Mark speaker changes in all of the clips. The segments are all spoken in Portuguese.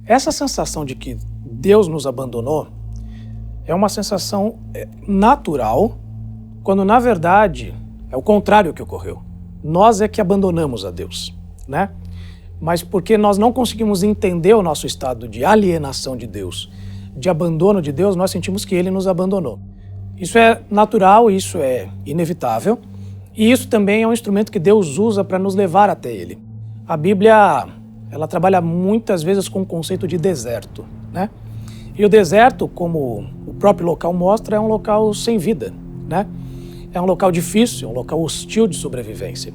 Speaker 1: Essa sensação de que Deus nos abandonou é uma sensação natural, quando na verdade é o contrário que ocorreu. Nós é que abandonamos a Deus, né? Mas porque nós não conseguimos entender o nosso estado de alienação de Deus, de abandono de Deus, nós sentimos que Ele nos abandonou. Isso é natural, isso é inevitável, e isso também é um instrumento que Deus usa para nos levar até Ele. A Bíblia, ela trabalha muitas vezes com o conceito de deserto, né? E o deserto, como o próprio local mostra, é um local sem vida, né? É um local difícil, um local hostil de sobrevivência.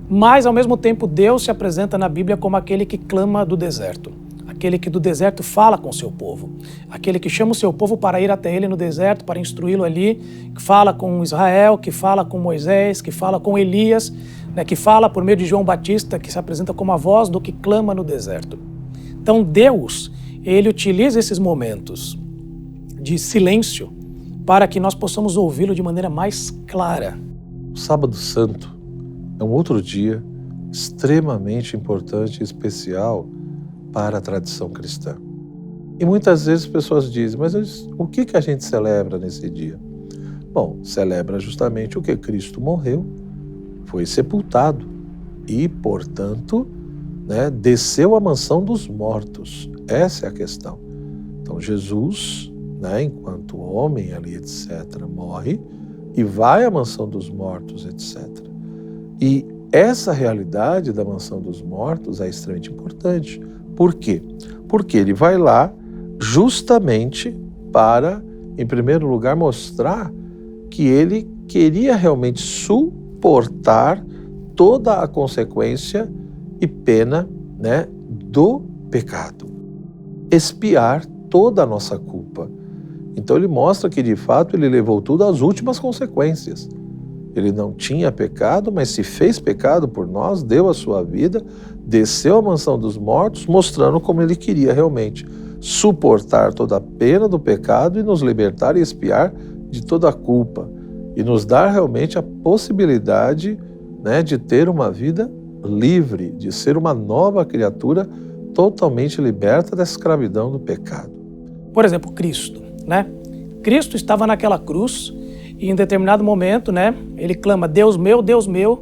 Speaker 1: Mas, ao mesmo tempo, Deus se apresenta na Bíblia como aquele que clama do deserto, aquele que do deserto fala com o seu povo, aquele que chama o seu povo para ir até ele no deserto, para instruí-lo ali, que fala com Israel, que fala com Moisés, que fala com Elias, né, que fala por meio de João Batista, que se apresenta como a voz do que clama no deserto. Então, Deus, Ele utiliza esses momentos de silêncio para que nós possamos ouvi-lo de maneira mais clara.
Speaker 2: O Sábado Santo é um outro dia extremamente importante e especial para a tradição cristã. E muitas vezes as pessoas dizem, mas o que a gente celebra nesse dia? Bom, celebra justamente o que Cristo morreu, foi sepultado e, portanto, desceu à mansão dos mortos. Essa é a questão. Então Jesus, enquanto homem ali, etc., morre e vai à mansão dos mortos, etc. E essa realidade da mansão dos mortos é extremamente importante. Por quê? Porque ele vai lá justamente para, em primeiro lugar, mostrar que ele queria realmente suportar toda a consequência e pena, do pecado. Expiar toda a nossa culpa. Então ele mostra que, de fato, ele levou tudo às últimas consequências. Ele não tinha pecado, mas se fez pecado por nós, deu a sua vida, desceu à mansão dos mortos, mostrando como ele queria realmente suportar toda a pena do pecado e nos libertar e expiar de toda a culpa. E nos dar realmente a possibilidade, de ter uma vida livre, de ser uma nova criatura totalmente liberta da escravidão do pecado.
Speaker 1: Por exemplo, Cristo, Cristo estava naquela cruz e em determinado momento, ele clama, Deus meu,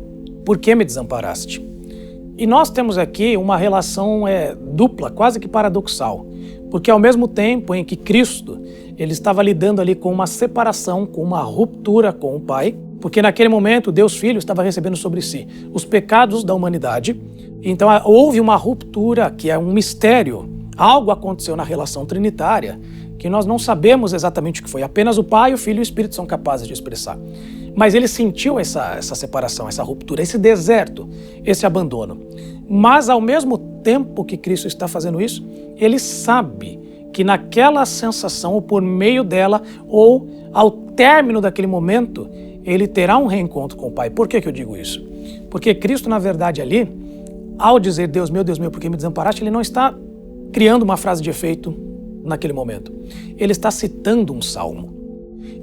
Speaker 1: por que me desamparaste? E nós temos aqui uma relação dupla, quase que paradoxal, porque ao mesmo tempo em que Cristo ele estava lidando ali com uma separação, com uma ruptura com o Pai, porque naquele momento Deus Filho estava recebendo sobre si os pecados da humanidade, então houve uma ruptura que é um mistério, algo aconteceu na relação trinitária, que nós não sabemos exatamente o que foi, apenas o Pai, o Filho e o Espírito são capazes de expressar. Mas ele sentiu essa separação, essa ruptura, esse deserto, esse abandono. Mas ao mesmo tempo que Cristo está fazendo isso, ele sabe que naquela sensação, ou por meio dela, ou ao término daquele momento, ele terá um reencontro com o Pai. Por que eu digo isso? Porque Cristo, na verdade, ali, ao dizer Deus meu, por que me desamparaste, ele não está criando uma frase de efeito naquele momento. Ele está citando um salmo.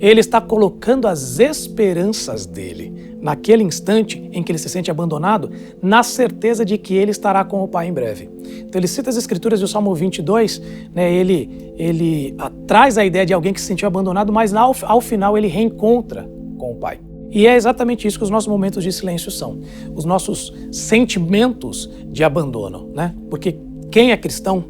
Speaker 1: Ele está colocando as esperanças dele naquele instante em que ele se sente abandonado, na certeza de que ele estará com o Pai em breve. Então ele cita as escrituras do Salmo 22, ele traz a ideia de alguém que se sentiu abandonado, mas ao final ele reencontra com o Pai. E é exatamente isso que os nossos momentos de silêncio são, os nossos sentimentos de abandono, Porque quem é cristão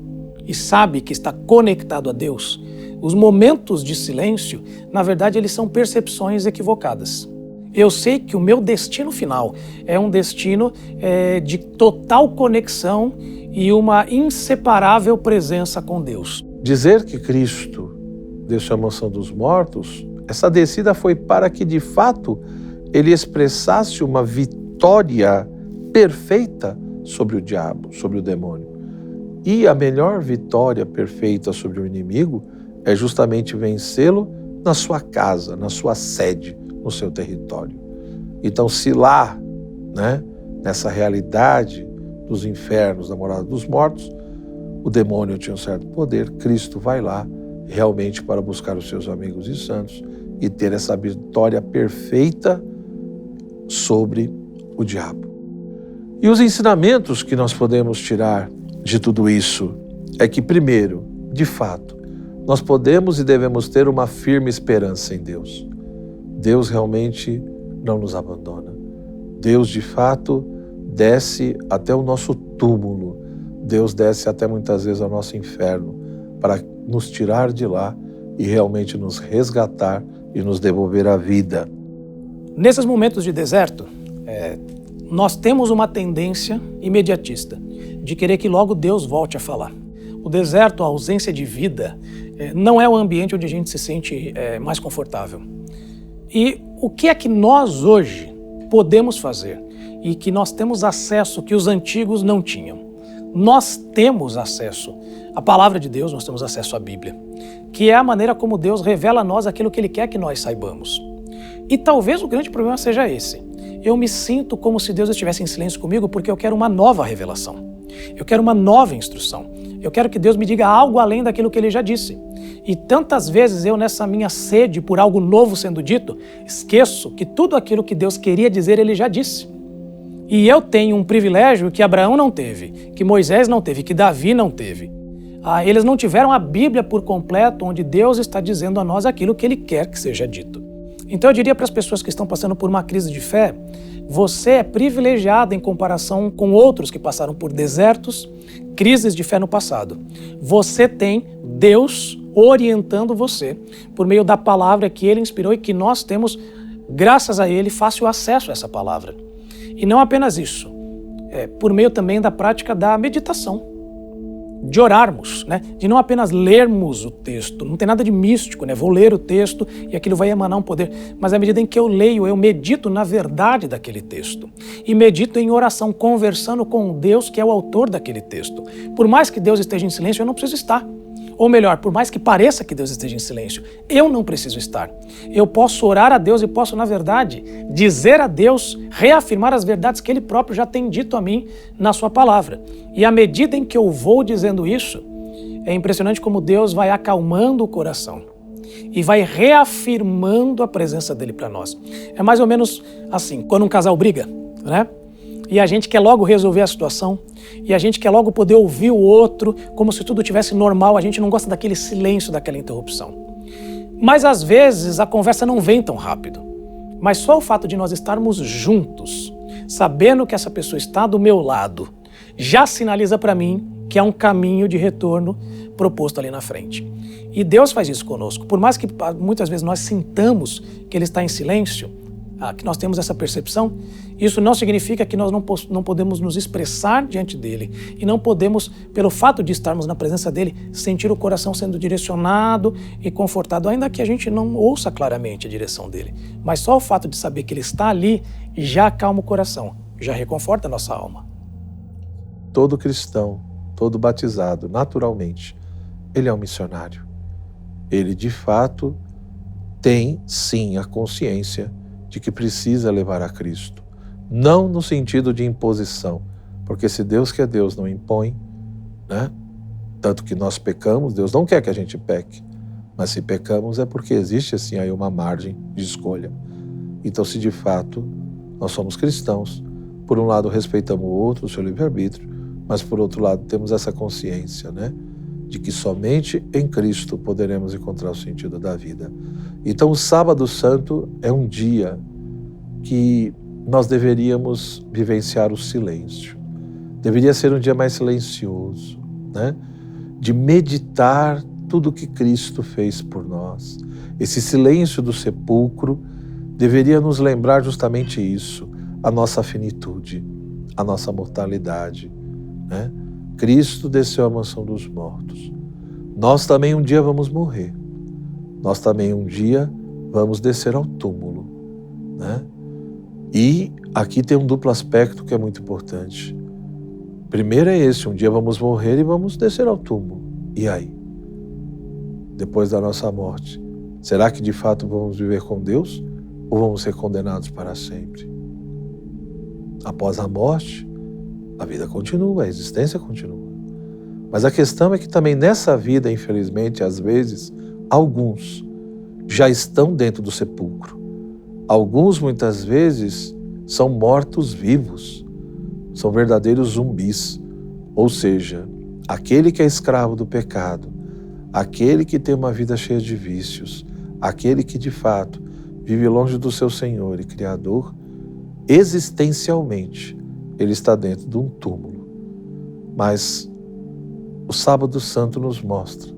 Speaker 1: e sabe que está conectado a Deus, os momentos de silêncio, na verdade, eles são percepções equivocadas. Eu sei que o meu destino final é um destino de total conexão e uma inseparável presença com Deus.
Speaker 2: Dizer que Cristo desceu à mansão dos mortos, essa descida foi para que, de fato, ele expressasse uma vitória perfeita sobre o diabo, sobre o demônio. E a melhor vitória perfeita sobre o inimigo é justamente vencê-lo na sua casa, na sua sede, no seu território. Então, se lá, nessa realidade dos infernos, da morada dos mortos, o demônio tinha um certo poder, Cristo vai lá realmente para buscar os seus amigos e santos e ter essa vitória perfeita sobre o diabo. E os ensinamentos que nós podemos tirar de tudo isso é que, primeiro, de fato, nós podemos e devemos ter uma firme esperança em Deus. Deus realmente não nos abandona. Deus, de fato, desce até o nosso túmulo. Deus desce até muitas vezes ao nosso inferno para nos tirar de lá e realmente nos resgatar e nos devolver a vida.
Speaker 1: Nesses momentos de deserto, nós temos uma tendência imediatista de querer que logo Deus volte a falar. O deserto, a ausência de vida, não é o ambiente onde a gente se sente mais confortável. E o que é que nós hoje podemos fazer e que nós temos acesso que os antigos não tinham? Nós temos acesso à palavra de Deus, nós temos acesso à Bíblia, que é a maneira como Deus revela a nós aquilo que Ele quer que nós saibamos. E talvez o grande problema seja esse. Eu me sinto como se Deus estivesse em silêncio comigo porque eu quero uma nova revelação. Eu quero uma nova instrução. Eu quero que Deus me diga algo além daquilo que Ele já disse. E tantas vezes eu, nessa minha sede por algo novo sendo dito, esqueço que tudo aquilo que Deus queria dizer, Ele já disse. E eu tenho um privilégio que Abraão não teve, que Moisés não teve, que Davi não teve. Eles não tiveram a Bíblia por completo, onde Deus está dizendo a nós aquilo que Ele quer que seja dito. Então eu diria para as pessoas que estão passando por uma crise de fé, você é privilegiado em comparação com outros que passaram por desertos, crises de fé no passado. Você tem Deus orientando você por meio da palavra que Ele inspirou e que nós temos, graças a Ele, fácil acesso a essa palavra. E não apenas isso, por meio também da prática da meditação, de orarmos, de não apenas lermos o texto, não tem nada de místico, vou ler o texto e aquilo vai emanar um poder, mas à medida em que eu leio, eu medito na verdade daquele texto e medito em oração, conversando com Deus que é o autor daquele texto. Por mais que Deus esteja em silêncio, eu não preciso estar. Ou melhor, por mais que pareça que Deus esteja em silêncio, eu não preciso estar. Eu posso orar a Deus e posso, na verdade, dizer a Deus, reafirmar as verdades que Ele próprio já tem dito a mim na sua palavra. E à medida em que eu vou dizendo isso, é impressionante como Deus vai acalmando o coração e vai reafirmando a presença dEle para nós. É mais ou menos assim, quando um casal briga, e a gente quer logo resolver a situação, e a gente quer logo poder ouvir o outro como se tudo tivesse normal, a gente não gosta daquele silêncio, daquela interrupção. Mas às vezes a conversa não vem tão rápido. Mas só o fato de nós estarmos juntos, sabendo que essa pessoa está do meu lado, já sinaliza para mim que há um caminho de retorno proposto ali na frente. E Deus faz isso conosco. Por mais que muitas vezes nós sintamos que Ele está em silêncio, que nós temos essa percepção, isso não significa que nós não podemos nos expressar diante dEle e não podemos, pelo fato de estarmos na presença dEle, sentir o coração sendo direcionado e confortado, ainda que a gente não ouça claramente a direção dEle. Mas só o fato de saber que Ele está ali já acalma o coração, já reconforta a nossa alma.
Speaker 2: Todo cristão, todo batizado, naturalmente, ele é um missionário. Ele, de fato, tem, sim, a consciência de que precisa levar a Cristo. Não no sentido de imposição, porque se Deus que é Deus não impõe, tanto que nós pecamos, Deus não quer que a gente peque, mas se pecamos é porque existe assim aí uma margem de escolha. Então, se de fato nós somos cristãos, por um lado respeitamos o outro, o seu livre-arbítrio, mas por outro lado temos essa consciência, de que somente em Cristo poderemos encontrar o sentido da vida. Então o Sábado Santo é um dia que nós deveríamos vivenciar o silêncio. Deveria ser um dia mais silencioso, de meditar tudo que Cristo fez por nós. Esse silêncio do sepulcro deveria nos lembrar justamente isso, a nossa finitude, a nossa mortalidade. Cristo desceu à mansão dos mortos. Nós também um dia vamos morrer. Nós também um dia vamos descer ao túmulo. E aqui tem um duplo aspecto que é muito importante. Primeiro é esse, um dia vamos morrer e vamos descer ao túmulo. E aí? Depois da nossa morte, será que de fato vamos viver com Deus ou vamos ser condenados para sempre? Após a morte, a vida continua, a existência continua. Mas a questão é que também nessa vida, infelizmente, às vezes, alguns já estão dentro do sepulcro. Alguns, muitas vezes, são mortos-vivos, são verdadeiros zumbis. Ou seja, aquele que é escravo do pecado, aquele que tem uma vida cheia de vícios, aquele que de fato vive longe do seu Senhor e Criador, existencialmente, ele está dentro de um túmulo. Mas o Sábado Santo nos mostra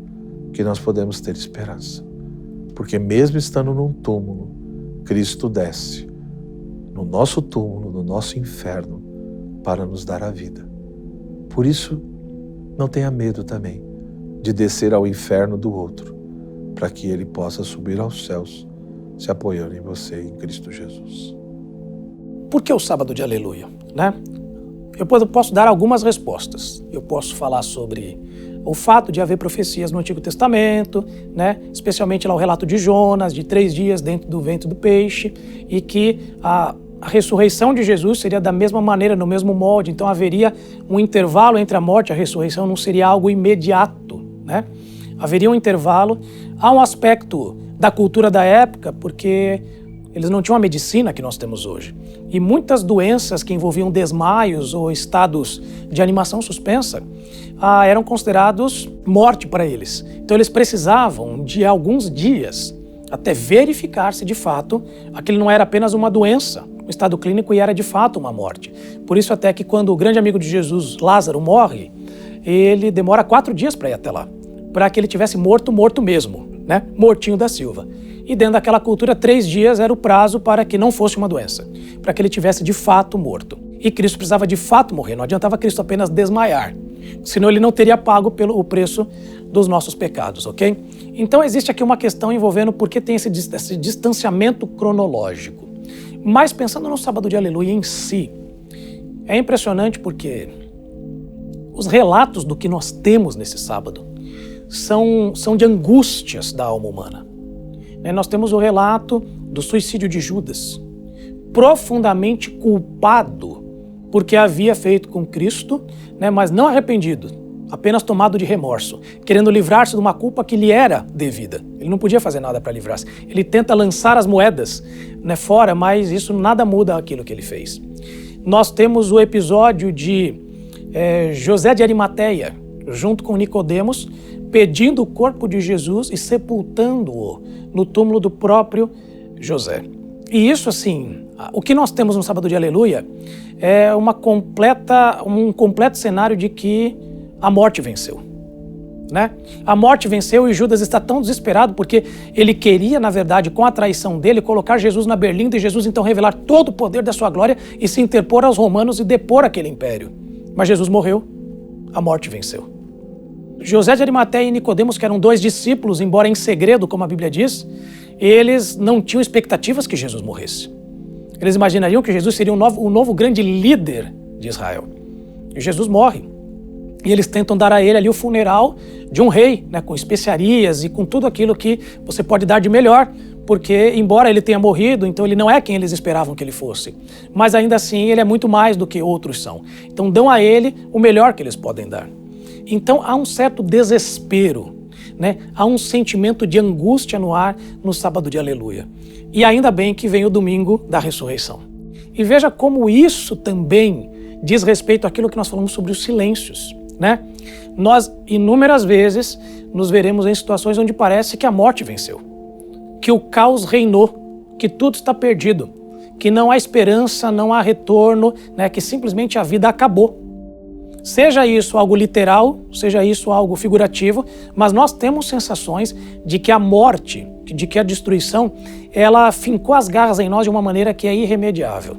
Speaker 2: que nós podemos ter esperança, porque mesmo estando num túmulo, Cristo desce no nosso túmulo, no nosso inferno, para nos dar a vida. Por isso, não tenha medo também de descer ao inferno do outro, para que ele possa subir aos céus, se apoiando em você, em Cristo Jesus.
Speaker 1: Por que o sábado de aleluia, né? Eu posso dar algumas respostas. Eu posso falar sobre o fato de haver profecias no Antigo Testamento, né? Especialmente lá o relato de Jonas, de 3 dias dentro do ventre do peixe, e que a ressurreição de Jesus seria da mesma maneira, no mesmo molde, então haveria um intervalo entre a morte e a ressurreição, não seria algo imediato, né? Haveria um intervalo. Há um aspecto da cultura da época, porque eles não tinham a medicina que nós temos hoje. E muitas doenças que envolviam desmaios ou estados de animação suspensa eram considerados morte para eles. Então eles precisavam de alguns dias até verificar se de fato aquilo não era apenas uma doença, um estado clínico, e era de fato uma morte. Por isso até que quando o grande amigo de Jesus, Lázaro, morre, ele demora 4 dias para ir até lá, para que ele tivesse morto mesmo, né? Mortinho da Silva. E dentro daquela cultura, 3 dias era o prazo para que não fosse uma doença, para que ele tivesse de fato morto. E Cristo precisava de fato morrer, não adiantava Cristo apenas desmaiar, senão ele não teria pago o preço dos nossos pecados, ok? Então existe aqui uma questão envolvendo por que tem esse distanciamento cronológico. Mas pensando no sábado de aleluia em si, é impressionante porque os relatos do que nós temos nesse sábado são de angústias da alma humana. Nós temos o relato do suicídio de Judas, profundamente culpado porque havia feito com Cristo, mas não arrependido, apenas tomado de remorso, querendo livrar-se de uma culpa que lhe era devida. Ele não podia fazer nada para livrar-se. Ele tenta lançar as moedas fora, mas isso nada muda aquilo que ele fez. Nós temos o episódio de José de Arimateia, junto com Nicodemos, pedindo o corpo de Jesus e sepultando-o no túmulo do próprio José. E isso, assim, o que nós temos no sábado de aleluia é um completo cenário de que a morte venceu, né? A morte venceu e Judas está tão desesperado porque ele queria, na verdade, com a traição dele, colocar Jesus na berlinda e Jesus então revelar todo o poder da sua glória e se interpor aos romanos e depor aquele império. Mas Jesus morreu, a morte venceu. José de Arimateia e Nicodemos, que eram 2 discípulos, embora em segredo, como a Bíblia diz, eles não tinham expectativas que Jesus morresse. Eles imaginariam que Jesus seria o novo grande líder de Israel. E Jesus morre. E eles tentam dar a ele ali o funeral de um rei, com especiarias e com tudo aquilo que você pode dar de melhor, porque, embora ele tenha morrido, então ele não é quem eles esperavam que ele fosse. Mas ainda assim, ele é muito mais do que outros são. Então dão a ele o melhor que eles podem dar. Então há um certo desespero, há um sentimento de angústia no ar no sábado de aleluia. E ainda bem que vem o domingo da ressurreição. E veja como isso também diz respeito àquilo que nós falamos sobre os silêncios, Nós, inúmeras vezes, nos veremos em situações onde parece que a morte venceu, que o caos reinou, que tudo está perdido, que não há esperança, não há retorno, que simplesmente a vida acabou. Seja isso algo literal, seja isso algo figurativo, mas nós temos sensações de que a morte, de que a destruição, ela fincou as garras em nós de uma maneira que é irremediável.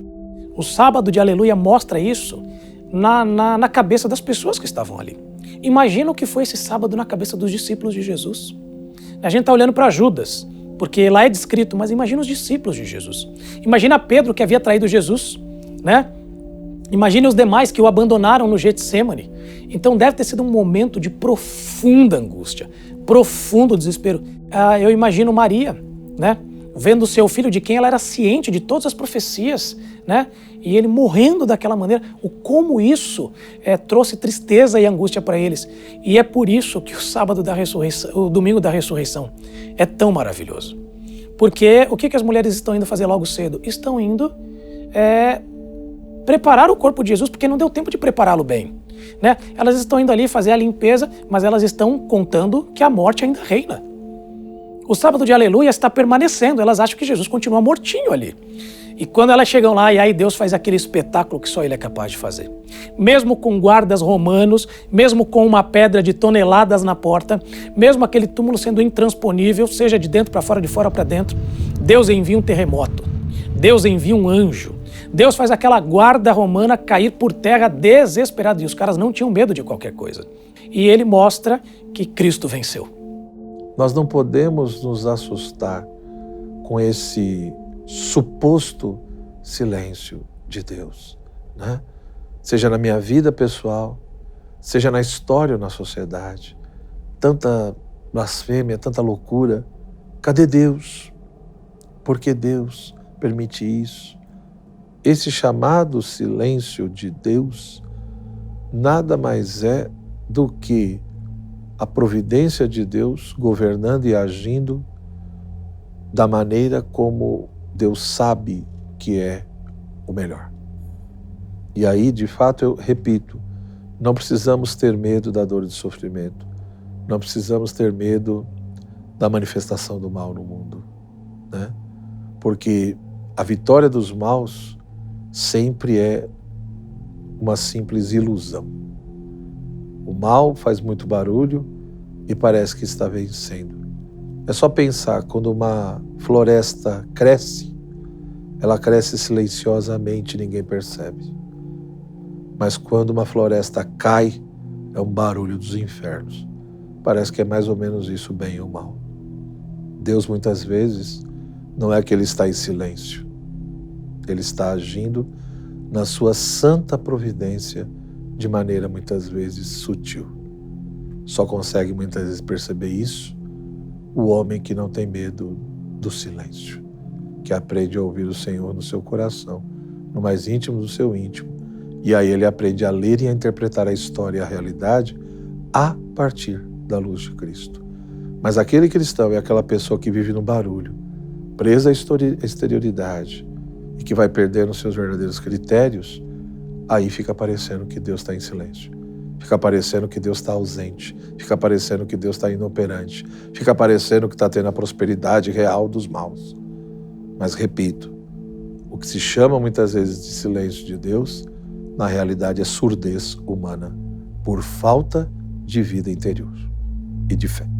Speaker 1: O sábado de aleluia mostra isso na cabeça das pessoas que estavam ali. Imagina o que foi esse sábado na cabeça dos discípulos de Jesus. A gente está olhando para Judas, porque lá é descrito, mas imagina os discípulos de Jesus. Imagina Pedro, que havia traído Jesus, Imagine os demais que o abandonaram no Getsêmani. Então deve ter sido um momento de profunda angústia, profundo desespero. Eu imagino Maria, vendo seu filho, de quem ela era ciente de todas as profecias, e ele morrendo daquela maneira. Como isso trouxe tristeza e angústia para eles. E é por isso que o sábado da ressurreição, o domingo da ressurreição, é tão maravilhoso. Porque o que as mulheres estão indo fazer logo cedo? Estão indo preparar o corpo de Jesus, porque não deu tempo de prepará-lo bem. né? Elas estão indo ali fazer a limpeza, mas elas estão contando que a morte ainda reina. O sábado de aleluia está permanecendo, elas acham que Jesus continua mortinho ali. E quando elas chegam lá, e aí Deus faz aquele espetáculo que só Ele é capaz de fazer. Mesmo com guardas romanos, mesmo com uma pedra de toneladas na porta, mesmo aquele túmulo sendo intransponível, seja de dentro para fora, de fora para dentro, Deus envia um terremoto, Deus envia um anjo, Deus faz aquela guarda romana cair por terra desesperada, e os caras não tinham medo de qualquer coisa. E Ele mostra que Cristo venceu.
Speaker 2: Nós não podemos nos assustar com esse suposto silêncio de Deus, né? Seja na minha vida pessoal, seja na história ou na sociedade. Tanta blasfêmia, tanta loucura. Cadê Deus? Por que Deus permite isso? Esse chamado silêncio de Deus nada mais é do que a providência de Deus governando e agindo da maneira como Deus sabe que é o melhor. E aí, de fato, eu repito, não precisamos ter medo da dor e do sofrimento. Não precisamos ter medo da manifestação do mal no mundo, né? Porque a vitória dos maus sempre é uma simples ilusão. O mal faz muito barulho e parece que está vencendo. É só pensar, quando uma floresta cresce, ela cresce silenciosamente e ninguém percebe. Mas quando uma floresta cai, é um barulho dos infernos. Parece que é mais ou menos isso, o bem e o mal. Deus muitas vezes não é que Ele está em silêncio. Ele está agindo na sua santa providência de maneira muitas vezes sutil. Só consegue muitas vezes perceber isso o homem que não tem medo do silêncio, que aprende a ouvir o Senhor no seu coração, no mais íntimo do seu íntimo, e aí ele aprende a ler e a interpretar a história e a realidade a partir da luz de Cristo. Mas aquele cristão é aquela pessoa que vive no barulho, presa à exterioridade e que vai perdendo os seus verdadeiros critérios, aí fica parecendo que Deus está em silêncio. Fica parecendo que Deus está ausente, fica parecendo que Deus está inoperante, fica parecendo que está tendo a prosperidade real dos maus. Mas repito, o que se chama muitas vezes de silêncio de Deus, na realidade é surdez humana, por falta de vida interior e de fé.